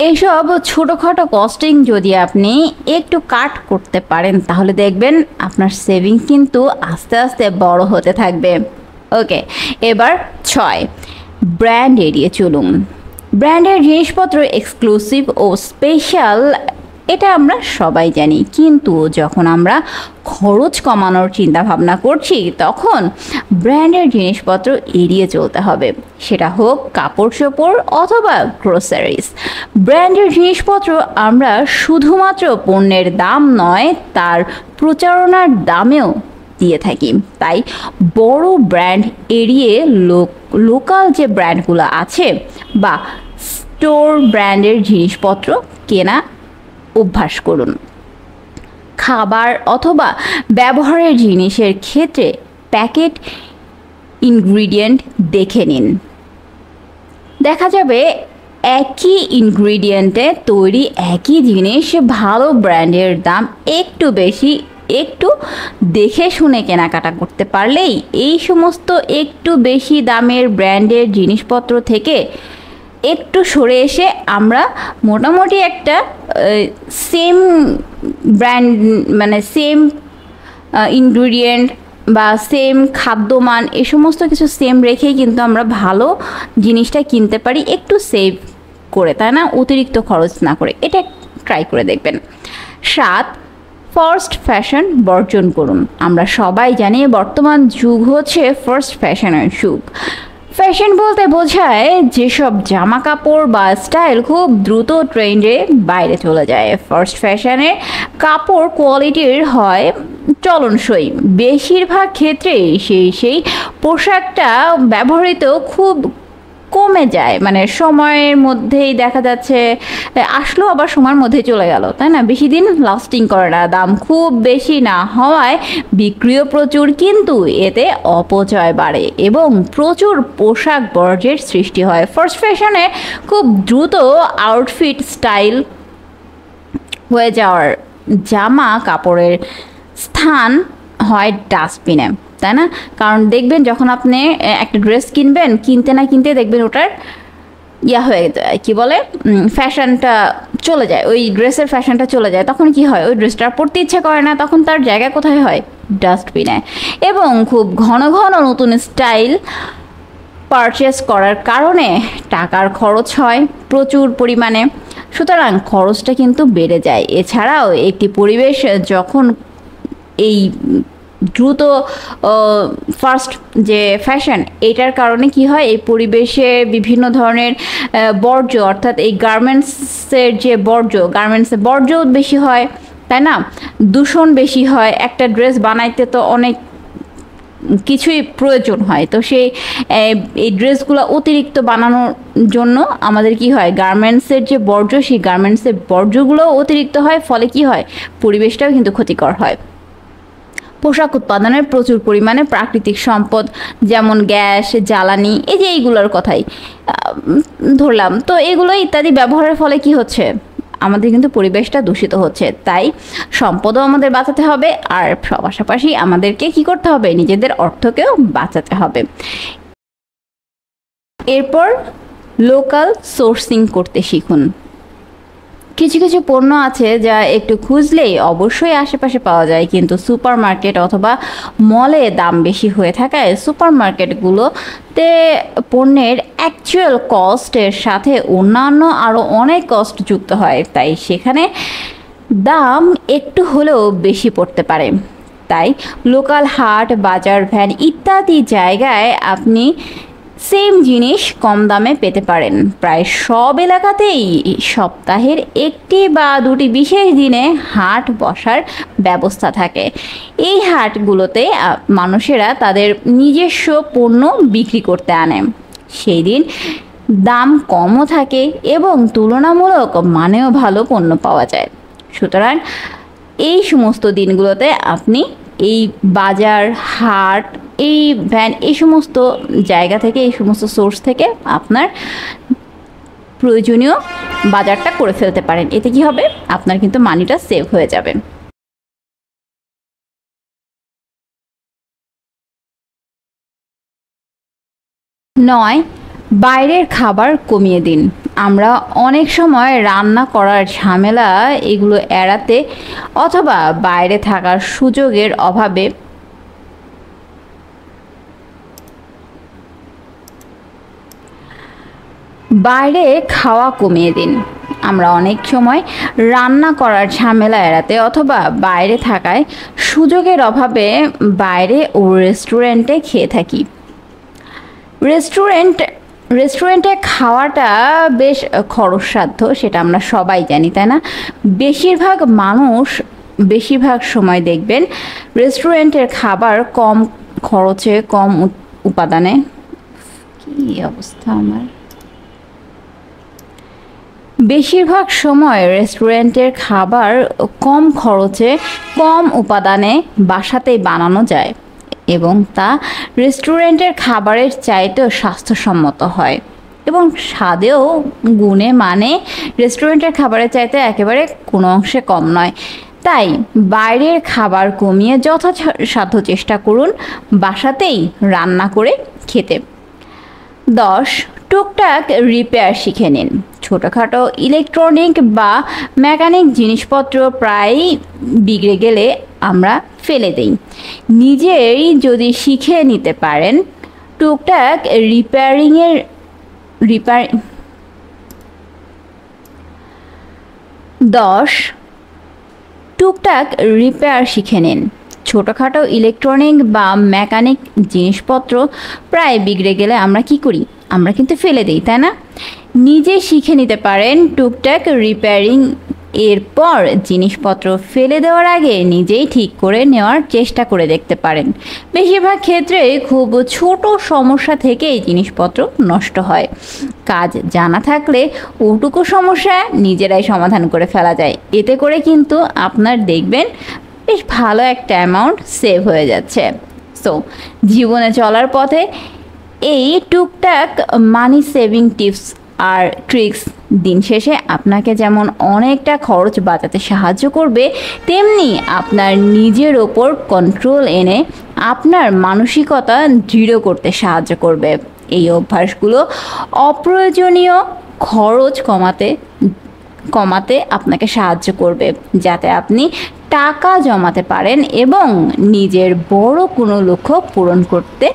এইসব ছোটোখাটো কস্টিং যদি আপনি একটু কাট করতে পারেন তাহলে দেখবেন আপনার সেভিংস কিন্তু আস্তে আস্তে বড় হতে থাকবে। ওকে, এবার 6, ব্র্যান্ড এড়িয়ে চলুন। ব্র্যান্ডের জিনিসপত্র এক্সক্লুসিভ ও স্পেশাল, এটা আমরা সবাই জানি, কিন্তু যখন আমরা খরচ কমানোর চিন্তা ভাবনা করছি তখন ব্র্যান্ডের জিনিসপত্র এড়িয়ে চলতে হবে, সেটা হোক কাপড় চোপড় অথবা গ্রোসারিজ। ব্র্যান্ডের জিনিসপত্র আমরা শুধুমাত্র পণ্যের দাম নয়, তার প্রচারণার দামেও দিয়ে থাকি। তাই বড় ব্র্যান্ড এড়িয়ে লোকাল যে ব্র্যান্ডগুলো আছে বা স্টোর ব্র্যান্ডের জিনিসপত্র কেনা অভ্যাস করুন। খাবার অথবা ব্যবহারের জিনিসের ক্ষেত্রে প্যাকেট ইনগ্রিডিয়েন্ট দেখে নিন। দেখা যাবে একই ইনগ্রিডিয়েন্টে তৈরি একই জিনিস, ভালো ব্র্যান্ডের দাম একটু বেশি। একটু দেখে শুনে কেনাকাটা করতে পারলেই এই সমস্ত একটু বেশি দামের ব্র্যান্ডের জিনিসপত্র থেকে একটু সরে এসে আমরা মোটামুটি একটা সেম ব্র্যান্ড মানে সেম ইনগ্রিডিয়েন্ট বা সেম খাদ্যমান এই সমস্ত কিছু সেম রেখেই কিন্তু আমরা ভালো জিনিসটা কিনতে পারি, একটু সেভ করে, তাই না, অতিরিক্ত খরচ না করে। এটা ট্রাই করে দেখবেন। 7, ফার্স্ট ফ্যাশন বর্জন করুন। আমরা সবাই জানি বর্তমান যুগ হচ্ছে ফার্স্ট ফ্যাশনের যুগ। ফ্যাশন বলতে বোঝায় যেসব জামা কাপড় বা স্টাইল খুব দ্রুত ট্রেন্ডে বাইরে চলে যায়। ফার্স্ট ফ্যাশনের কাপড় কোয়ালিটির হয় চলনসই, বেশিরভাগ ক্ষেত্রেই সেই পোশাকটা ব্যবহৃত খুব কমে যায়, মানে সময়ের মধ্যেই দেখা যাচ্ছে আসলো আবার সময়ের মধ্যেই চলে গেল, তাই না, বেশি দিন লাস্টিং করে না। দাম খুব বেশি না হওয়ায় বিক্রিও প্রচুর, কিন্তু এতে অপচয় বাড়ে এবং প্রচুর পোশাক বর্জ্যের সৃষ্টি হয়। ফার্স্ট ফ্যাশনে খুব দ্রুত আউটফিট স্টাইল হয়ে যাওয়ার জামা কাপড়ের স্থান হয় ডাস্টবিনে, তাই না? কারণ দেখবেন যখন আপনি একটা ড্রেস কিনবেন, কিনতে না কিনতে দেখবেন ওটার হয়ে যায়, কি বলে, ফ্যাশনটা চলে যায়, ওই ড্রেসের ফ্যাশনটা চলে যায়। তখন কি হয়, ওই ড্রেসটা পরতে ইচ্ছে করে না, তখন তার জায়গা কোথায় হয়, ডাস্টবিনে। এবং খুব ঘন ঘন নতুন স্টাইল পারচেস করার কারণে টাকার খরচ হয় প্রচুর পরিমাণে, সুতরাং খরচটা কিন্তু বেড়ে যায়। এছাড়াও একটি পরিবেশ যখন এই দ্রুত ফার্স্ট যে ফ্যাশন, এটার কারণে কি হয়, এই পরিবেশে বিভিন্ন ধরনের বর্জ্য, অর্থাৎ এই গার্মেন্টসের যে গার্মেন্টসের বর্জ্য বেশি হয়, তাই না, দূষণ বেশি হয়। একটা ড্রেস বানাইতে তো অনেক কিছুই প্রয়োজন হয়, তো এই ড্রেসগুলো অতিরিক্ত বানানোর জন্য আমাদের কি হয়, গার্মেন্টসের যে বর্জ্য, সেই গার্মেন্টসের বর্জ্যগুলোও অতিরিক্ত হয়, ফলে কি হয়, পরিবেশটাও কিন্তু ক্ষতিকর হয়। পোশাক উৎপাদনের প্রচুর পরিমাণে প্রাকৃতিক সম্পদ যেমন গ্যাস, জ্বালানি, এই যে এইগুলোর কথাই ধরলাম, তো এগুলো ইত্যাদি ব্যবহারের ফলে কি হচ্ছে, আমাদের কিন্তু পরিবেশটা দূষিত হচ্ছে। তাই সম্পদও আমাদের বাঁচাতে হবে, আর পাশাপাশি আমাদেরকে কি করতে হবে, নিজেদের অর্থকেও বাঁচাতে হবে। এরপর লোকাল সোর্সিং করতে শিখুন। কিছু কিছু পণ্য আছে যা একটু খুঁজলেই অবশ্যই আশেপাশে পাওয়া যায়, কিন্তু সুপারমার্কেট অথবা মলে দাম বেশি হয়ে থাকায় সুপারমার্কেটগুলোতে পণ্যের অ্যাকচুয়াল কস্টের সাথে অন্যান্য আরও অনেক কস্ট যুক্ত হয়, তাই সেখানে দাম একটু হলেও বেশি পড়তে পারে। তাই লোকাল হাট, বাজার, ভ্যান ইত্যাদি জায়গায় আপনি সেম জিনিস কম দামে পেতে পারেন। প্রায় সব এলাকাতেই সপ্তাহের 1টি বা 2টি বিশেষ দিনে হাট বসার ব্যবস্থা থাকে। এই হাটগুলোতে মানুষেরা তাদের নিজস্ব পণ্য বিক্রি করতে আনে। সেই দিন দাম কমও থাকে এবং তুলনামূলক মানেও ভালো পণ্য পাওয়া যায়। সুতরাং এই সমস্ত দিনগুলোতে আপনি এই বাজার, হাট, এই ভ্যান, এই সমস্ত জায়গা থেকে, এই সমস্ত সোর্স থেকে আপনার প্রয়োজনীয় বাজারটা করে ফেলতে পারেন। এতে কি হবে, আপনার কিন্তু মানিটা সেভ হয়ে যাবে। 9, বাইরের খাবার কমিয়ে দিন। আমরা অনেক সময় রান্না করার ঝামেলা এগুলো এড়াতে অথবা বাইরে থাকার সুযোগের অভাবে বাইরে খাওয়া কমিয়ে দিন। আমরা অনেক সময় রান্না করার ঝামেলা এড়াতে অথবা বাইরে থাকায় সুযোগের অভাবে বাইরে ও রেস্টুরেন্টে খেয়ে থাকি। রেস্টুরেন্টে খাওয়াটা বেশ খরচসাধ্য, সেটা আমরা সবাই জানি, তাই না? বেশিরভাগ সময় দেখবেন রেস্টুরেন্টের খাবার কম খরচে, কম উপাদানে। কি অবস্থা আমার! বেশিরভাগ সময় রেস্টুরেন্টের খাবার কম খরচে, কম উপাদানে বাসাতেই বানানো যায় এবং তা রেস্টুরেন্টের খাবারের চাইতেও স্বাস্থ্যসম্মত হয় এবং স্বাদেও গুণে মানে রেস্টুরেন্টের খাবারের চাইতে একেবারে কোনো অংশে কম নয়। তাই বাইরের খাবার কমিয়ে যথাসাধ্য চেষ্টা করুন বাসাতেই রান্না করে খেতে। 10. টুকটাক রিপেয়ার শিখে নিন। ছোটোখাটো ইলেকট্রনিক বা মেকানিক জিনিসপত্র প্রায়ই বিগড়ে গেলে আমরা ফেলে দিই। নিজেই যদি শিখে নিতে পারেন টুকটাক টুকটাক রিপেয়ার শিখে নিন। ছোটোখাটো ইলেকট্রনিক বা মেকানিক জিনিসপত্র প্রায় বিগড়ে গেলে আমরা কি করি? আমরা কিন্তু ফেলে দিই, তাই না? নিজে শিখে নিতে পারেন টুকটাক রিপেয়ারিং। এরপর জিনিসপত্র ফেলে দেওয়ার আগে নিজেই ঠিক করে নেওয়ার চেষ্টা করে দেখতে পারেন। বেশিরভাগ ক্ষেত্রে খুব ছোট সমস্যা থেকেই জিনিসপত্র নষ্ট হয়। কাজ জানা থাকলে ওটুকু সমস্যা নিজেরাই সমাধান করে ফেলা যায়। এতে করে কিন্তু আপনার দেখবেন বেশ ভালো একটা অ্যামাউন্ট সেভ হয়ে যাচ্ছে। সো জীবনে চলার পথে এই টুকটাক মানি সেভিং টিপস আর ট্রিক্স দিন শেষে আপনাকে যেমন অনেকটা খরচ বাঁচাতে সাহায্য করবে, তেমনি আপনার নিজের ওপর কন্ট্রোল এনে আপনার মানসিকতা দৃঢ় করতে সাহায্য করবে। এই অভ্যাসগুলো অপ্রয়োজনীয় খরচ কমাতে আপনাকে সাহায্য করবে, যাতে আপনি টাকা জমাতে পারেন এবং নিজের বড় কোনো লক্ষ্য পূরণ করতে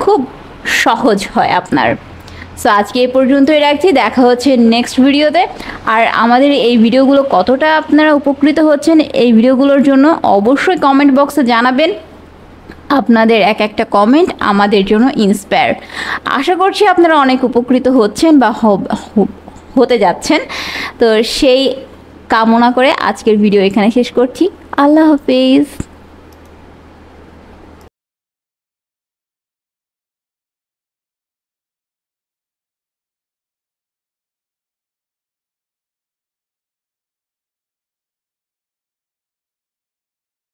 খুব সহজ হয় আপনার। সো আজকে এই পর্যন্তই রাখছি, দেখা হচ্ছে নেক্সট ভিডিওতে। আর আমাদের এই ভিডিওগুলো কতটা আপনারা উপকৃত হচ্ছেন এই ভিডিওগুলোর জন্য অবশ্যই কমেন্ট বক্সে জানাবেন। আপনাদের এক একটা কমেন্ট আমাদের জন্য ইন্সপায়ার। আশা করছি আপনারা অনেক উপকৃত হচ্ছেন বা হতে যাচ্ছেন। তো সেই কামনা করে আজকের ভিডিও এখানে শেষ করছি। আল্লাহ হাফেজ।